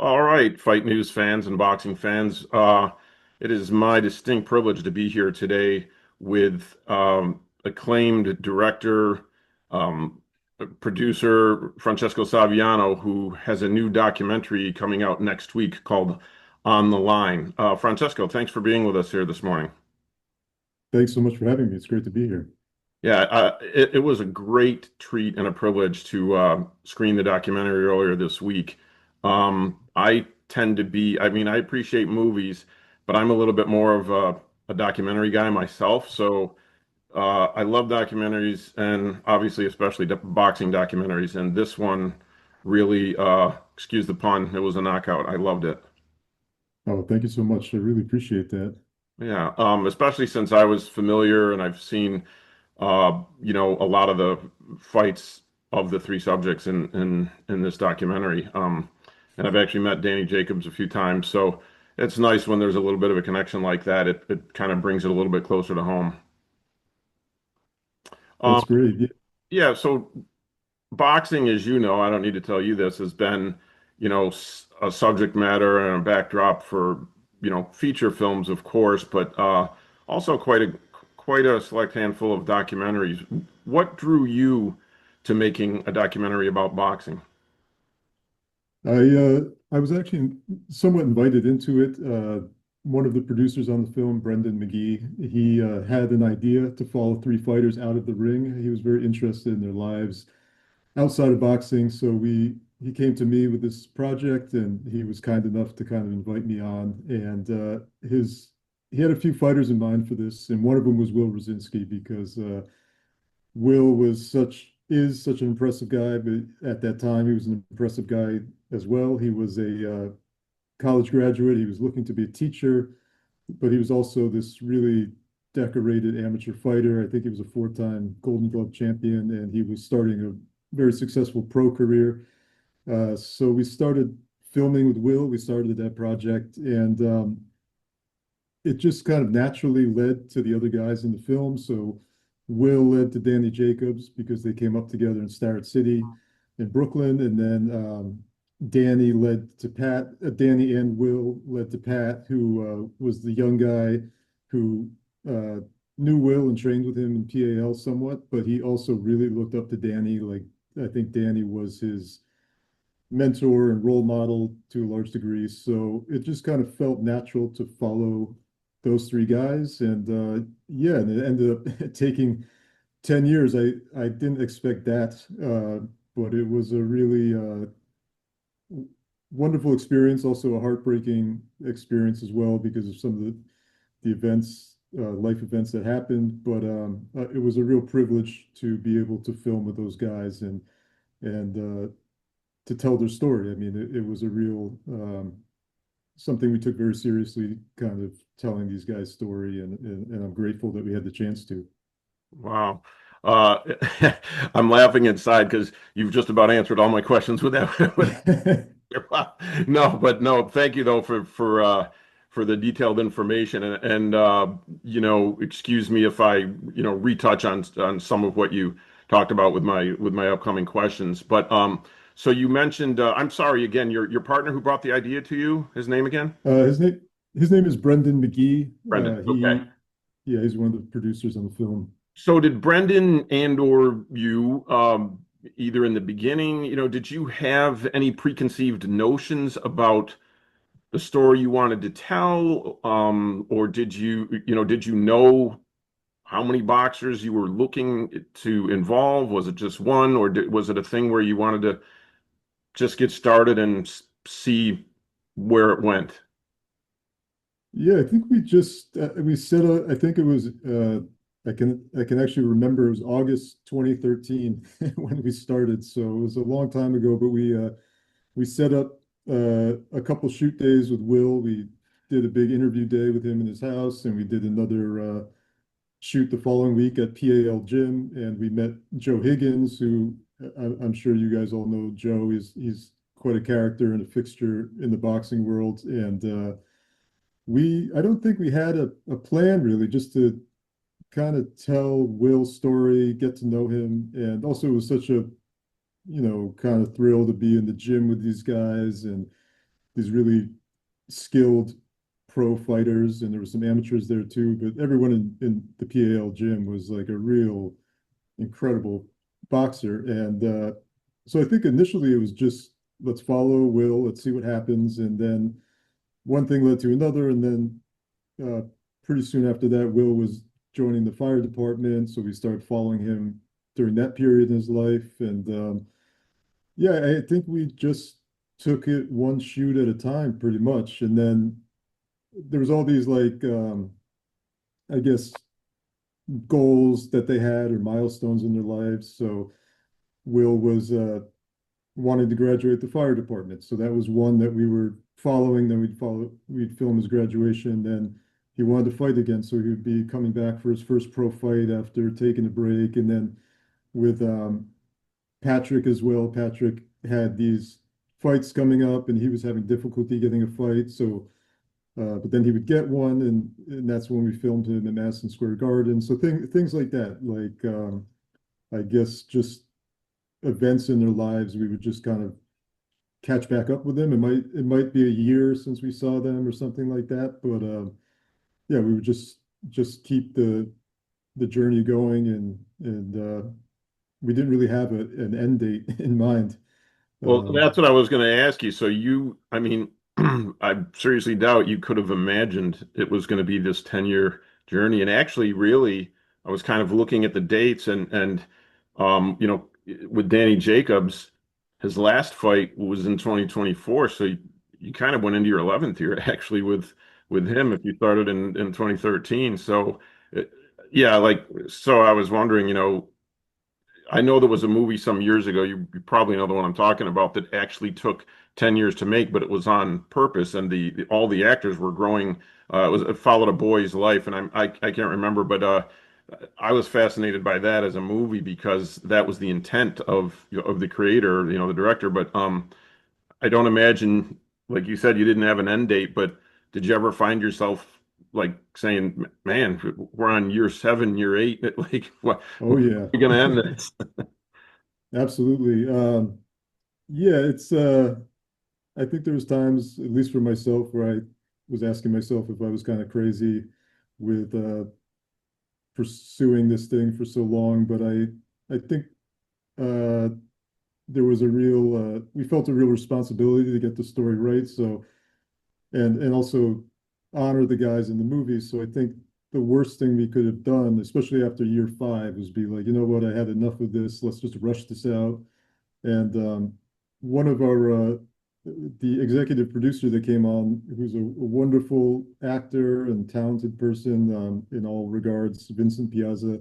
All right, fight news fans and boxing fans. It is my distinct privilege to be here today with acclaimed director, um, producer Francesco Saviano, who has a new documentary coming out next week called On the Line. Francesco, thanks for being with us here this morning. Thanks so much for having me. It's great to be here. Yeah, it was a great treat and a privilege to screen the documentary earlier this week. I tend to be, I mean, I appreciate movies, but I'm a little bit more of a documentary guy myself. So I love documentaries and obviously, especially boxing documentaries. And this one really, excuse the pun, it was a knockout. I loved it. Oh, thank you so much. I really appreciate that. Yeah, especially since I was familiar and I've seen a lot of the fights of the three subjects in this documentary. And I've actually met Danny Jacobs a few times, so it's nice when there's a little bit of a connection like that. It kind of brings it a little bit closer to home. Um, That's great. Yeah, yeah, so boxing, as you know, I don't need to tell you this, has been, a subject matter and a backdrop for, feature films, of course, but also quite a select handful of documentaries. What drew you to making a documentary about boxing? I was actually somewhat invited into it. One of the producers on the film, Brendan McGee, he had an idea to follow three fighters out of the ring. He was very interested in their lives outside of boxing, so we he came to me with this project, and he was kind enough to kind of invite me on. And his he had a few fighters in mind for this, and one of them was Will Rosinsky because Will was such is such an impressive guy, but at that time he was an impressive guy as well. He was a college graduate. He was looking to be a teacher, but he was also this really decorated amateur fighter. I think he was a four-time Golden Glove champion, and he was starting a very successful pro career. So we started filming with Will. We started that project, and it just kind of naturally led to the other guys in the film. So Will led to Danny Jacobs because they came up together in Starrett City in Brooklyn, and then Danny led to Pat. Danny and Will led to Pat, who was the young guy who uh, knew Will and trained with him in PAL somewhat, but he also really looked up to Danny. Like I think Danny was his mentor and role model to a large degree. So it just kind of felt natural to follow those three guys. And yeah, and it ended up taking 10 years. I didn't expect that, but it was a really wonderful experience, also a heartbreaking experience as well because of some of the events, life events that happened. But it was a real privilege to be able to film with those guys and to tell their story. I mean, it was a real something we took very seriously, kind of telling these guys' story, and I'm grateful that we had the chance to. Wow. Uh, I'm laughing inside because you've just about answered all my questions with that. No, but no, thank you though for the detailed information and excuse me if I retouch on some of what you talked about with my upcoming questions. But so you mentioned I'm sorry again, your partner who brought the idea to you, his name again? Uh, his name his name is Brendan McGee. Brendan. Okay. He Yeah, he's one of the producers on the film. So did Brendan and or you either in the beginning, did you have any preconceived notions about the story you wanted to tell, or did you know how many boxers you were looking to involve? Was it just one, or was it a thing where you wanted to just get started and see where it went? Yeah, I think we set a. I think it was. I can actually remember it was August 2013 when we started. So it was a long time ago. But we set up a couple shoot days with Will. We did a big interview day with him in his house, and we did another shoot the following week at PAL Gym, and we met Joe Higgins, who I'm sure you guys all know. Joe is he's quite a character and a fixture in the boxing world, and I don't think we had a plan really, just to kind of tell Will's story, get to know him, and also it was such a kind of thrill to be in the gym with these guys and these really skilled pro fighters, and there were some amateurs there too. But everyone in the PAL gym was like a real incredible boxer. And so I think initially it was just let's follow Will, let's see what happens, and then one thing led to another, and then uh, pretty soon after that, Will was joining the fire department, so we started following him during that period in his life. And yeah, I think we just took it one shoot at a time, pretty much. And then there was all these like I guess goals that they had or milestones in their lives. So Will was wanted to graduate the fire department. So that was one that we were following. Then we'd film his graduation. Then he wanted to fight again. So he would be coming back for his first pro fight after taking a break. And then with Patrick as well, Patrick had these fights coming up and he was having difficulty getting a fight. So, but then he would get one. And that's when we filmed him at Madison Square Garden. So things like that, like I guess just events in their lives, we would just kind of catch back up with them. It might be a year since we saw them or something like that, but yeah, we would just keep the journey going, and we didn't really have an end date in mind. Well, Um, that's what I was going to ask you. So I mean, I seriously doubt you could have imagined it was going to be this 10-year journey. And actually, really, I was kind of looking at the dates with Danny Jacobs, his last fight was in 2024. So you kind of went into your 11th year actually with him if you started in 2013. So it, yeah, so I was wondering, I know there was a movie some years ago, you probably know the one I'm talking about, that actually took 10 years to make, but it was on purpose, and all the actors were growing. It followed a boy's life, and I can't remember, but I was fascinated by that as a movie because that was the intent of the creator, the director. But I don't imagine, like you said, you didn't have an end date, but did you ever find yourself like saying, "Man, we're on year 7, year 8, like what, oh when are yeah, we gonna end this?" absolutely. Yeah, it's I think there was times, at least for myself, where I was asking myself if I was kind of crazy with pursuing this thing for so long. But I think uh, there was a real we felt a real responsibility to get the story right. So and also honor the guys in the movie. So I think the worst thing we could have done, especially after year 5, was be like, you know what, I had enough of this. Let's just rush this out. And one of our the executive producer that came on, who's a wonderful actor and talented person in all regards, Vincent Piazza.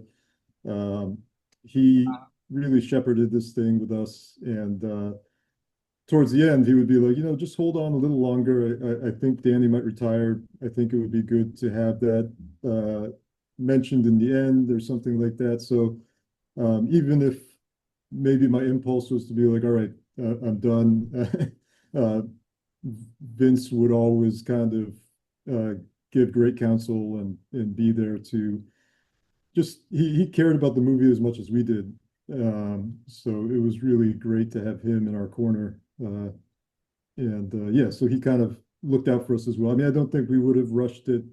Um, he really shepherded this thing with us, and towards the end, he would be like, just hold on a little longer. I think Danny might retire. I think it would be good to have that mentioned in the end or something like that. So even if maybe my impulse was to be like, all right, I'm done. uh, Vince would always kind of give great counsel and be there to just he cared about the movie as much as we did. So it was really great to have him in our corner. And yeah, so he kind of looked out for us as well. I mean, I don't think we would have rushed it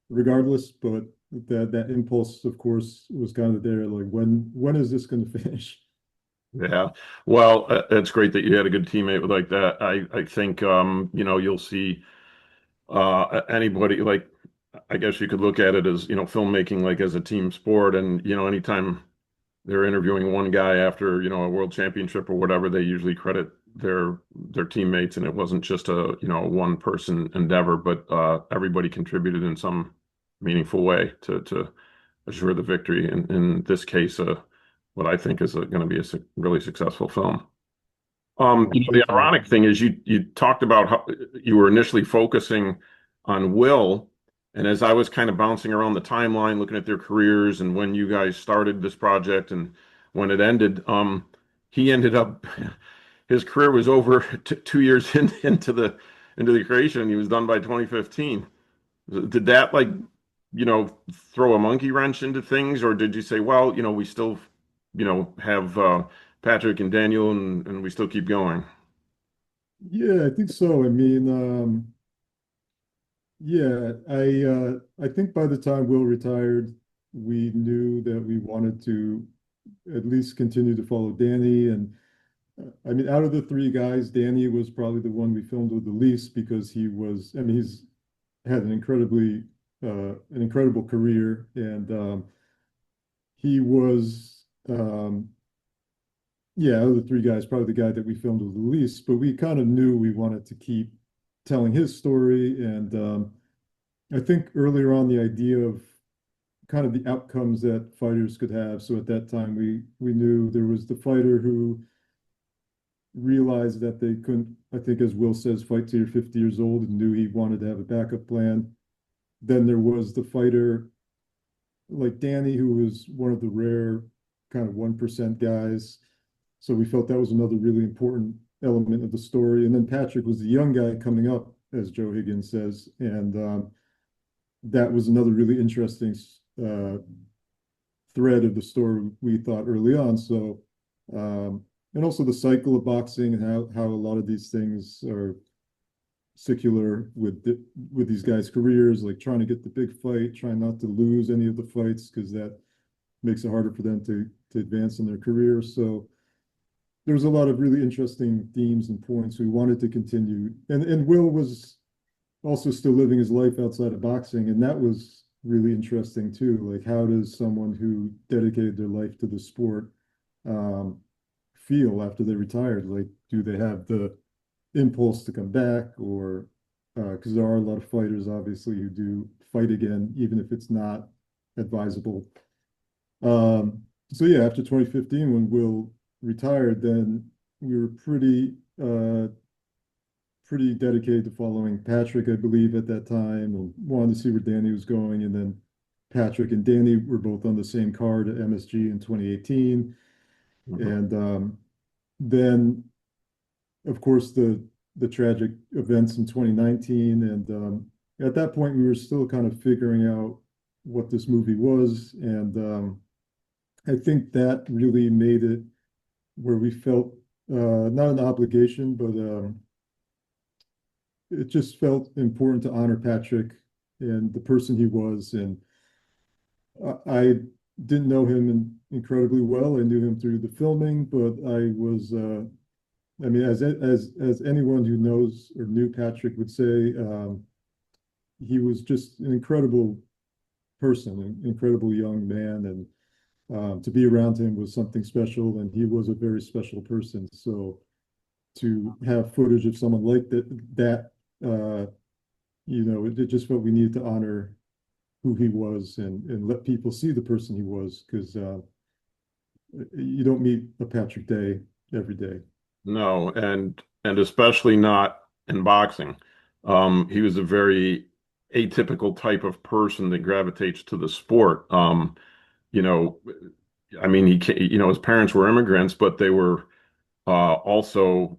regardless, but that impulse, of course, was kind of there. Like, when is this going to finish? Yeah. Well, it's great that you had a good teammate like that. I think you'll see anybody like I guess you could look at it as, filmmaking like as a team sport, and anytime they're interviewing one guy after, a world championship or whatever, they usually credit their teammates, and it wasn't just a, one person endeavor, but everybody contributed in some meaningful way to assure the victory. In this case, what I think is going to be a really successful film. The Thank you. ironic thing is you talked about how you were initially focusing on Will, and as I was kind of bouncing around the timeline, looking at their careers and when you guys started this project and when it ended, he ended up his career was over 2 years into the creation, and he was done by 2015. Did that throw a monkey wrench into things, or did you say, well, we still, have Patrick and Daniel, and we still keep going? Yeah, I think so. I mean, yeah, I think by the time Will retired, we knew that we wanted to at least continue to follow Danny. And I mean, out of the three guys, Danny was probably the one we filmed with the least because I mean, he's had an incredible career, and he was, yeah, out of the three guys, probably the guy that we filmed with the least. But we kind of knew we wanted to keep telling his story, and I think earlier on the idea of kind of the outcomes that fighters could have. So at that time, we knew there was the fighter who realized that they couldn't, I think, as Will says, fight till you're 50 years old, and knew he wanted to have a backup plan. Then there was the fighter like Danny, who was one of the rare kind of 1% guys. So we felt that was another really important element of the story. And then Patrick was the young guy coming up, as Joe Higgins says. And that was another really interesting uh, thread of the story we thought early on. So, and also the cycle of boxing and how a lot of these things are secular with these guys' careers, like trying to get the big fight, trying not to lose any of the fights because that makes it harder for them to advance in their career. So there was a lot of really interesting themes and points we wanted to continue. And Will was also still living his life outside of boxing, and that was really interesting too. Like, how does someone who dedicated their life to the sport um, feel after they retired? Like, do they have the impulse to come back, or because there are a lot of fighters, obviously, who do fight again, even if it's not advisable. So yeah, after 2015, when Will retired, then we were pretty dedicated to following Patrick, I believe, at that time, and wanted to see where Danny was going. And then Patrick and Danny were both on the same card at MSG in 2018. Mhm. And then, of course, the tragic events in 2019. And at that point, we were still kind of figuring out what this movie was. And I think that really made it where we felt not an obligation, but it just felt important to honor Patrick and the person he was. And I didn't know him incredibly well. I knew him through the filming, but I mean, as anyone who knows or knew Patrick would say, he was just an incredible person, an incredible young man, and to be around him was something special, and he was a very special person. So to have footage of someone like that, it just felt we needed to honor who he was and let people see the person he was because you don't meet a Patrick Day every day. No, and especially not in boxing. He was a very atypical type of person that gravitates to the sport. You know, I mean, his parents were immigrants, but they were also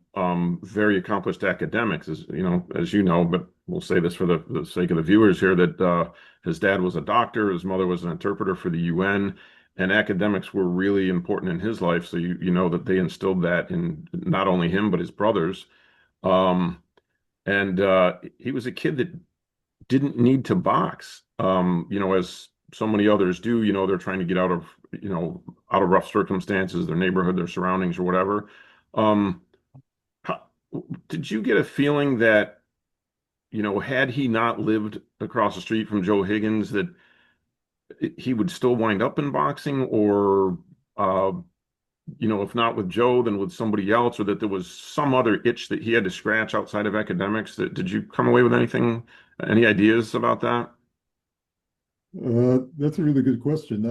very accomplished academics, as you know, but we'll say this for the sake of the viewers here, that his dad was a doctor, his mother was an interpreter for the UN, and academics were really important in his life. So you know that they instilled that in not only him, but his brothers. Um, and he was a kid that didn't need to box, as so many others do. They're trying to get out of rough circumstances, their neighborhood, their surroundings, or whatever. Um, how, did you get a feeling that, had he not lived across the street from Joe Higgins, that he would still wind up in boxing, or, uh, if not with Joe, then with somebody else, or that there was some other itch that he had to scratch outside of academics? Did you come away with any ideas about that? That's a really good question.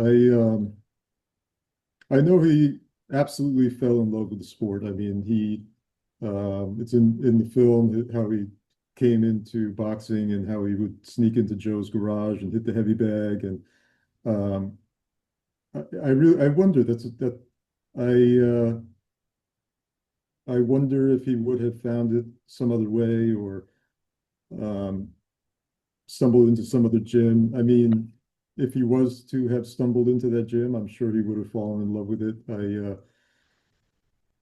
I know he absolutely fell in love with the sport. I mean, it's in the film how he came into boxing and how he would sneak into Joe's garage and hit the heavy bag. And um, I wonder I wonder if he would have found it some other way or um, stumbled into some other gym. I mean, if he was to have stumbled into that gym, I'm sure he would have fallen in love with it.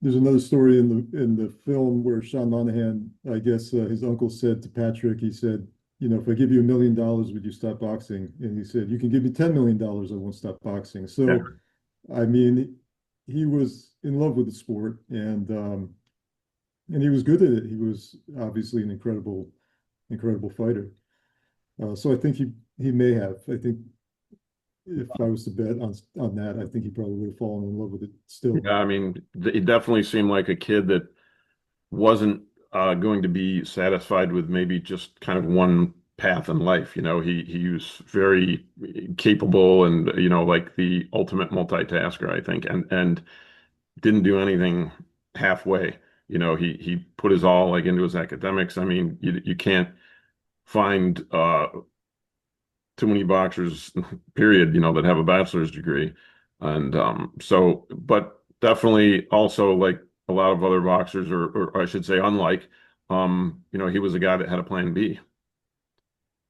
there's another story in the film where Sean Monahan, I guess his uncle said to Patrick, he said, you know, if I give you $1 million, would you stop boxing? And he said, you can give me $10 million, I won't stop boxing. Yeah. So, I mean, he was in love with the sport, and he was good at it. He was obviously an incredible fighter. So I think he may have. I think if I was to bet on that, I think he probably would have fallen in love with it still. Yeah, I mean, it definitely seemed like a kid that wasn't going to be satisfied with maybe just kind of one path in life. You know, he was very capable and like the ultimate multitasker, I think, and didn't do anything halfway. You know, he put his all like into his academics. I mean, you can't find too many boxers, period, that have a bachelor's degree. And so, but definitely also like a lot of other boxers, or I should say, unlike, he was a guy that had a plan B.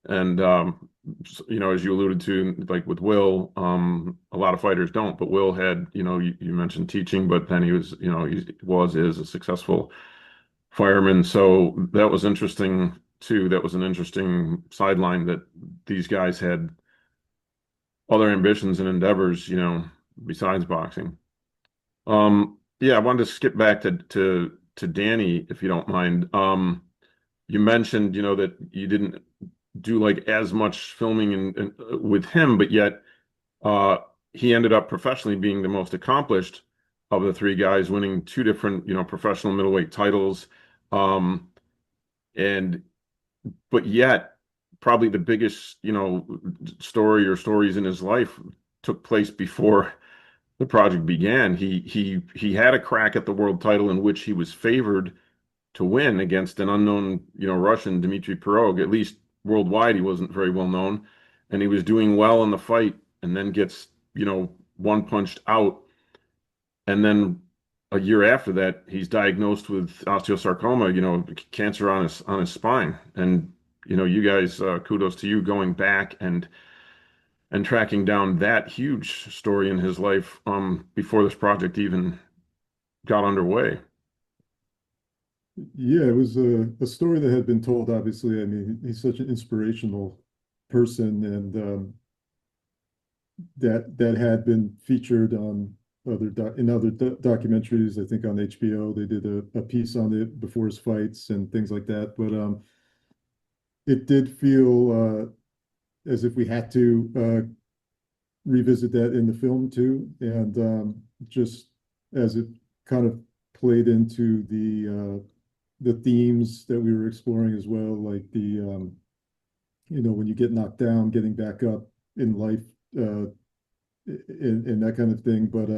And, as you alluded to, like with Will, a lot of fighters don't, but Will had, you mentioned teaching, but then he was, is a successful fireman. So that was interesting too. That was an interesting sideline that these guys had other ambitions and endeavors, besides boxing. Yeah, I wanted to skip back to Danny, if you don't mind. You mentioned, that you didn't do like as much filming with him, but yet uh, he ended up professionally being the most accomplished of the three guys, winning two different, professional middleweight titles. Um, and but yet probably the biggest, story or stories in his life took place before the project began. He had a crack at the world title in which he was favored to win against an unknown, Russian, Dmitry Pirog. At least worldwide, he wasn't very well known, and he was doing well in the fight, and then gets, one punched out, and then a year after that, he's diagnosed with osteosarcoma, cancer on his spine. And you guys, kudos to you going back and tracking down that huge story in his life before this project even got underway. Yeah, it was a story that had been told, obviously. I mean, he's such an inspirational person, and that had been featured on in other documentaries. I think on HBO, they did a piece on it before his fights and things like that. But it did feel as if we had to revisit that in the film too, and just as it kind of played into the themes that we were exploring as well, like when you get knocked down, getting back up in life, uh, and that kind of thing. But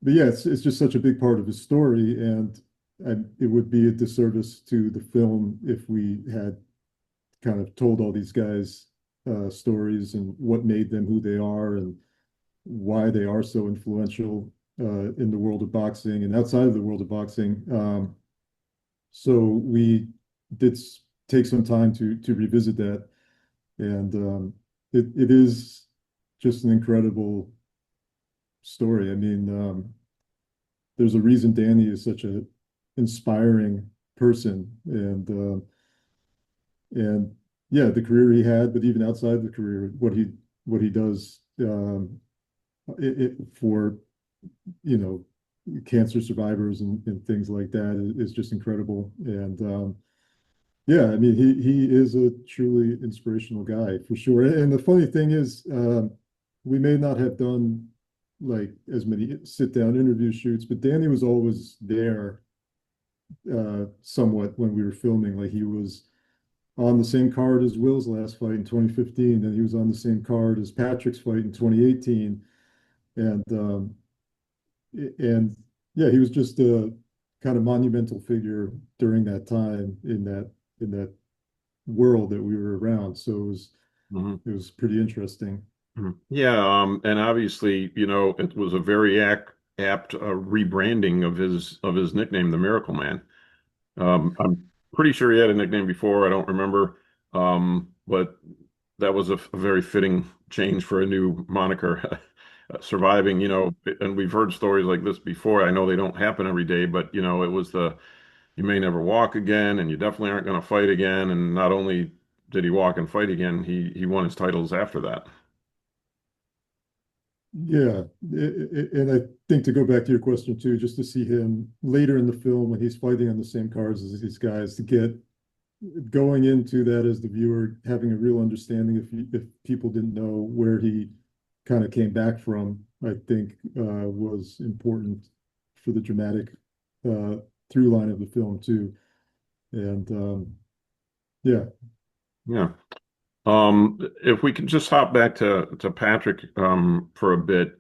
yeah, it's just such a big part of his story, and it would be a disservice to the film if we had kind of told all these guys stories and what made them who they are and why they are so influential in the world of boxing and outside of the world of boxing. So we did take some time to revisit that, and it is just an incredible story. I mean, there's a reason Danny is such a inspiring person, and yeah, the career he had, but even outside the career, what he does for you know cancer survivors and things like that is just incredible. And yeah, I mean, he is a truly inspirational guy for sure. And the funny thing is, we may not have done like as many sit down interview shoots, but Danny was always there somewhat when we were filming. Like he was on the same card as Will's last fight in 2015, and he was on the same card as Patrick's fight in 2018. And and yeah, he was just a kind of monumental figure during that time in that world that we were around. So Mhm. it was pretty interesting. Mhm. Yeah, and obviously, it was a very apt rebranding of his nickname, the Miracle Man. I'm pretty sure he had a nickname before. I don't remember, but that was a very fitting change for a new moniker. surviving, and we've heard stories like this before. I know they don't happen every day, but it was you may never walk again, and you definitely aren't going to fight again. And not only did he walk and fight again, he won his titles after that. Yeah, and I think to go back to your question too, just to see him later in the film when he's fighting on the same cards as these guys, to get going into that as the viewer, having a real understanding if people didn't know where he kind of came back from, I think was important for the dramatic uh, through line of the film too. And yeah, Yeah. If we could just hop back to Patrick for a bit.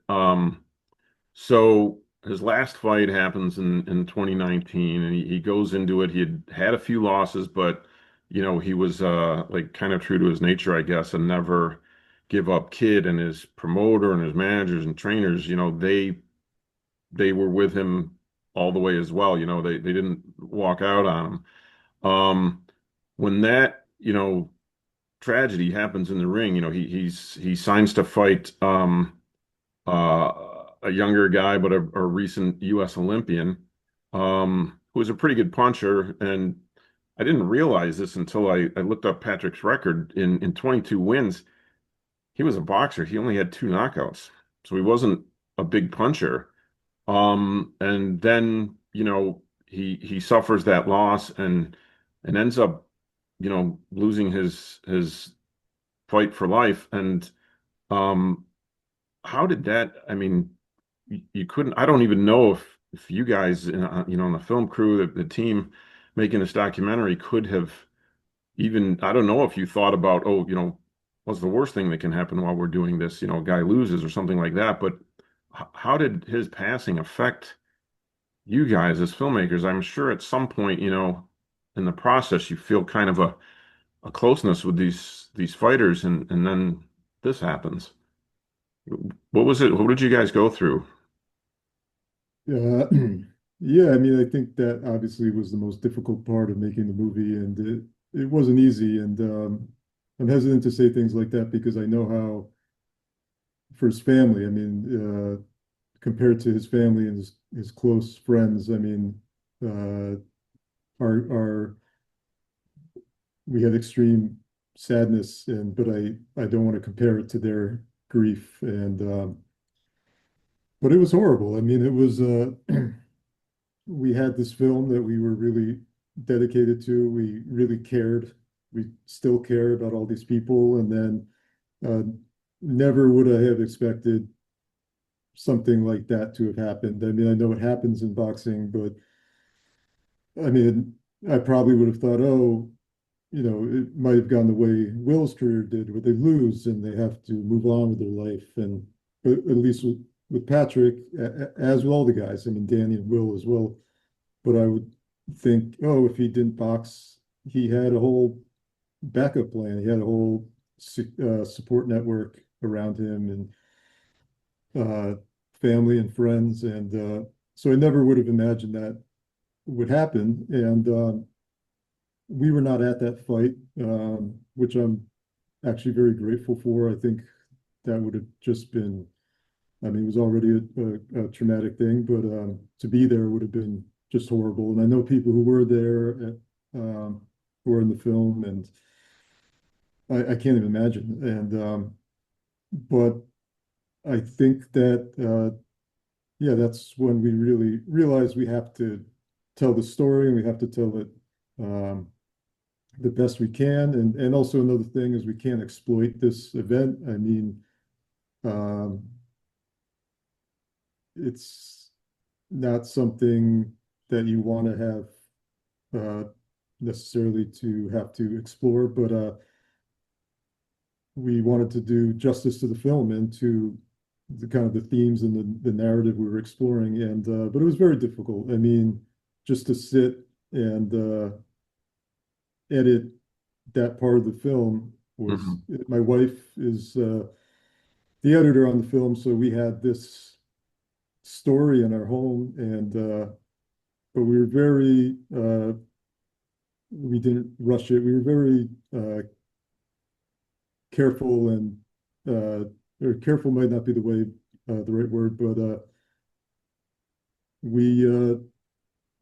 So his last fight happens in 2019, and he goes into it. He had a few losses, but he was like kind of true to his nature, I guess, and never give up kid. And his promoter and his managers and trainers, they were with him all the way as well. They didn't walk out on him. When that, tragedy happens in the ring, he signs to fight a younger guy, but a recent U.S. Olympian, who was a pretty good puncher. And I didn't realize this until I looked up Patrick's record in 22 wins. He was a boxer. He only had two knockouts, so he wasn't a big puncher. And then, he suffers that loss and ends up, losing his fight for life. And um, how did that? I mean, you couldn't. I don't even know if you guys, on the film crew, the team making this documentary could have even. I don't know if you thought about, oh, what's the worst thing that can happen while we're doing this? A guy loses or something like that. But how did his passing affect you guys as filmmakers? I'm sure at some point, in the process, you feel kind of a closeness with these fighters, and then this happens. What was it? What did you guys go through? uh, yeah. I mean, I think that obviously was the most difficult part of making the movie, and it wasn't easy. And I'm hesitant to say things like that because I know how for his family. I mean, compared to his family and his close friends, I mean, uh, our we had extreme sadness, and but I don't want to compare it to their grief. And but it was horrible. I mean, it was we had this film that we were really dedicated to. We really cared. We still care about all these people, and then never would I have expected something like that to have happened. I mean, I know it happens in boxing, but I mean, I probably would have thought, oh, it might have gone the way Will's career did, where they lose and they have to move on with their life. And but at least with Patrick, as with all the guys, I mean, Danny and Will as well. But I would think, oh, if he didn't box, he had a whole backup plan. He had a whole support network around him and family and friends. And so I never would have imagined that would happen. And we were not at that fight, which I'm actually very grateful for. I think that would have just been, I mean, it was already a traumatic thing, but to be there would have been just horrible. And I know people who were there, who were in the film, and I can't even imagine. And but I think that yeah, that's when we really realized we have to tell the story and we have to tell it um, the best we can. And also another thing is we can't exploit this event. I mean, um, it's not something that you want to have necessarily to have to explore, but we wanted to do justice to the film and to the kind of the themes and the narrative we were exploring. And but it was very difficult. I mean, just to sit and edit that part of the film was Mhm. my wife is the editor on the film, so we had this story in our home, and but we were very we didn't rush it. We were very careful and or careful might not be the way. the right word, but we uh,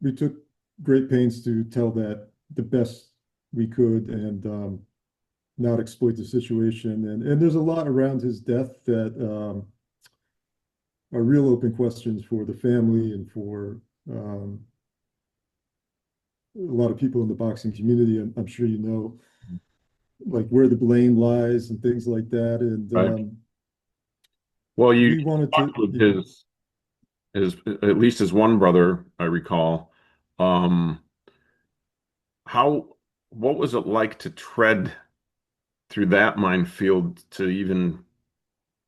we took great pains to tell that the best we could and not exploit the situation. And there's a lot around his death that are real open questions for the family and for a lot of people in the boxing community. I'm sure you know, like where the blame lies and things like that. And Right. Well, you we wanted to, talked with yeah. his at least his one brother, I recall. Um, how what was it like to tread through that minefield to even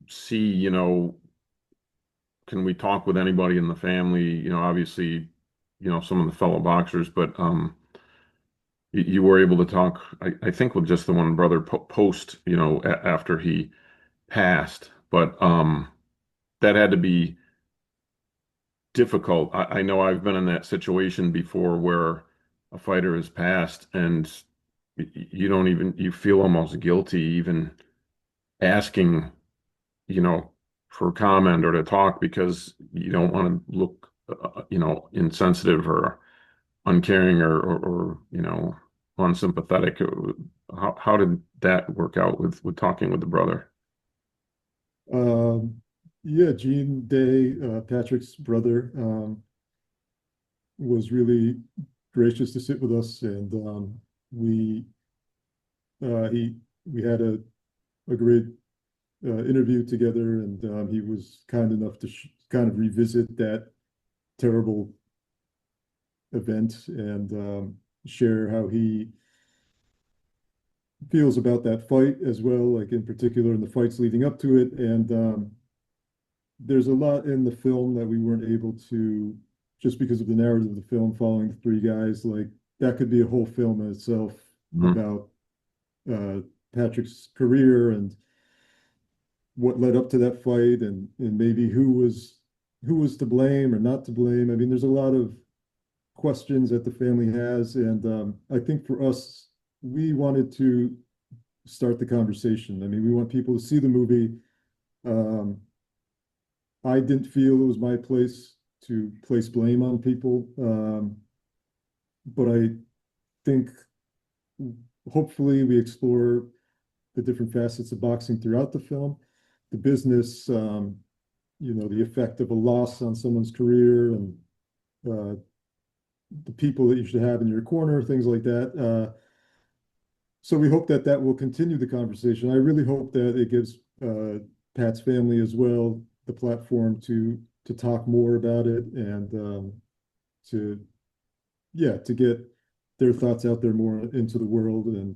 see, can we talk with anybody in the family? Obviously, some of the fellow boxers, but you were able to talk, I think, with just the one brother post, after he passed. But that had to be difficult. I know I've been in that situation before where a fighter has passed and you don't even, you feel almost guilty even asking, you know, for comment or to talk because you don't want to look, insensitive or uncaring or unsympathetic. How did that work out with talking with the brother? Um, yeah, Gene Day, Patrick's brother, was really gracious to sit with us, and we he we had a great interview together, and he was kind enough to kind of revisit that terrible event and share how he feels about that fight as well, like in particular in the fights leading up to it. And there's a lot in the film that we weren't able to, just because of the narrative of the film following the three guys, like that could be a whole film in itself Mhm. about uh, Patrick's career and what led up to that fight and maybe who was to blame or not to blame. I mean, there's a lot of questions that the family has, and I think for us, we wanted to start the conversation. I mean, we want people to see the movie. Um, I didn't feel it was my place to place blame on people, but I think hopefully we explore the different facets of boxing throughout the film, the business, the effect of a loss on someone's career and uh, the people that you should have in your corner, things like that. So we hope that that will continue the conversation. I really hope that it gives Pat's family as well the platform to talk more about it and to to get their thoughts out there more into the world and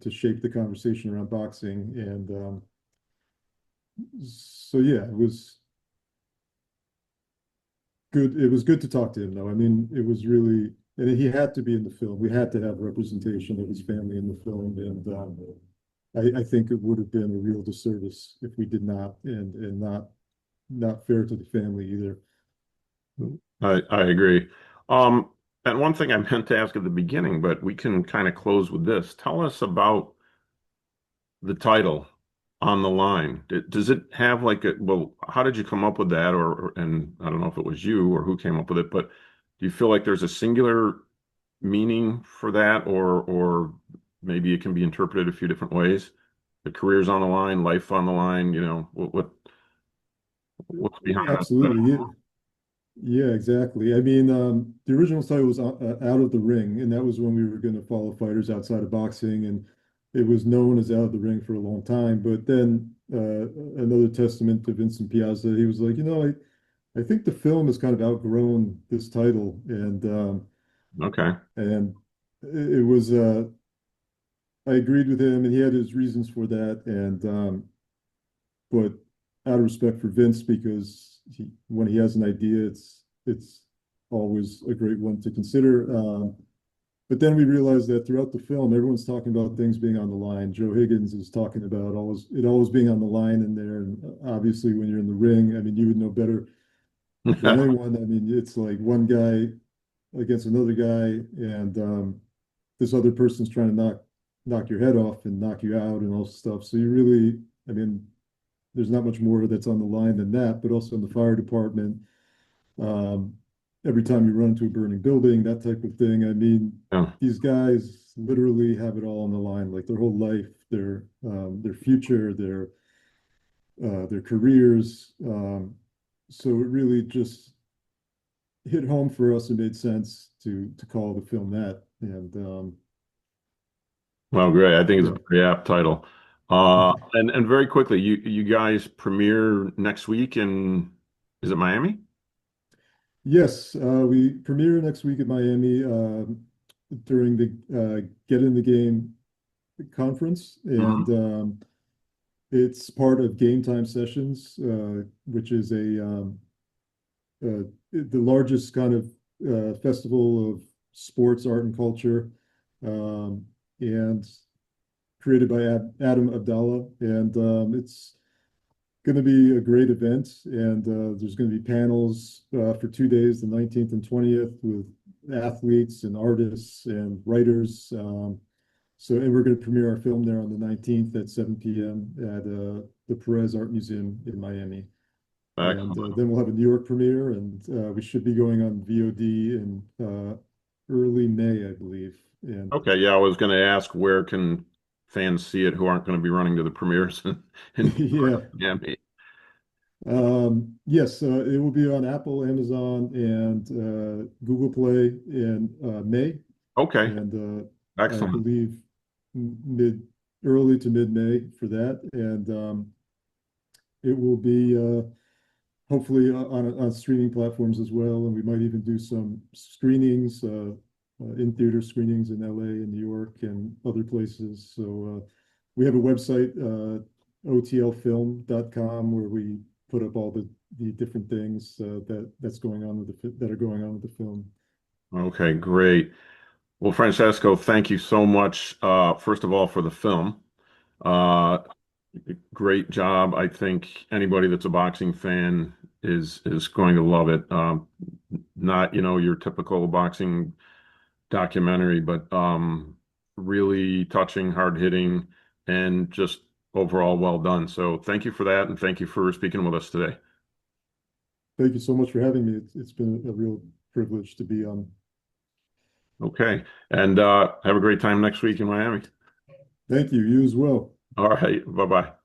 to shape the conversation around boxing. And so yeah, it was good. It was good to talk to him, though. I mean, it was really, and he had to be in the film. We had to have representation of his family in the film, and I think it would have been a real disservice if we did not, and not fair to the family either. I agree. Um, and one thing I meant to ask at the beginning, but we can kind of close with this. Tell us about the title On the Line. Does it have like well, how did you come up with that? And I don't know if it was you or who came up with it, but do you feel like there's a singular meaning for that, or maybe it can be interpreted a few different ways? The career's on the line, life on the line, what's behind that? Absolutely. Yeah, yeah, exactly. I mean, the original title was Out of the Ring, and that was when we were going to follow fighters outside of boxing, and it was known as Out of the Ring for a long time. But then another testament to Vincent Piazza, he was like, I think the film has kind of outgrown this title, Okay. and it was I agreed with him, and he had his reasons for that, and but out of respect for Vince, because when he has an idea, it's always a great one to consider. But then we realized that throughout the film, everyone's talking about things being on the line. Joe Higgins is talking about always being on the line in there, and obviously when you're in the ring, I mean, you would know better than anyone. I mean, it's like one guy against another guy, and this other person's trying to knock your head off and knock you out and all this stuff. So you really, I mean, there's not much more that's on the line than that, but also in the fire department. Um, every time you run into a burning building, that type of thing. I mean, Yeah. these guys literally have it all on the line, like their whole life, their future, their careers. So it really just hit home for us. It made sense to call the film that. And Well, great. I think it's yeah. a very apt title. And very quickly, you guys premiere next week in, is it Miami? Yes, we premiere next week at Miami during the Get in the Game conference, and Mhm. it's part of Game Time Sessions, which is the largest kind of festival of sports, art, and culture, and created by Adam Abdallah. And it's going to be a great event. And there's going to be panels for 2 days, the 19th and 20th, with athletes and artists and writers. And we're going to premiere our film there on the 19th at 7 p.m. at the Perez Art Museum in Miami. And Excellent. then we'll have a New York premiere, and we should be going on VOD in early May, I believe. And Okay, yeah, I was going to ask where can fans see it who aren't going to be running to the premieres in yeah, Miami. yes, it will be on Apple, Amazon, and Google Play in May, Okay, and I excellent. believe mid early to mid May for that, and it will be hopefully on streaming platforms as well, and we might even do some screenings, in theater screenings in LA and New York and other places. So we have a website, otlfilm.com, where we put up all the different things that's going on with that are going on with the film. Okay, great. Well, Francesco, thank you so much, first of all, for the film. Uh, Great job. I think anybody that's a boxing fan is going to love it. Not, your typical boxing documentary, but really touching, hard hitting, and just overall well done. So thank you for that, and thank you for speaking with us today. Thank you so much for having me. It's been a real privilege to be on. Okay, and have a great time next week in Miami. Thank you. You as well. All right, bye bye.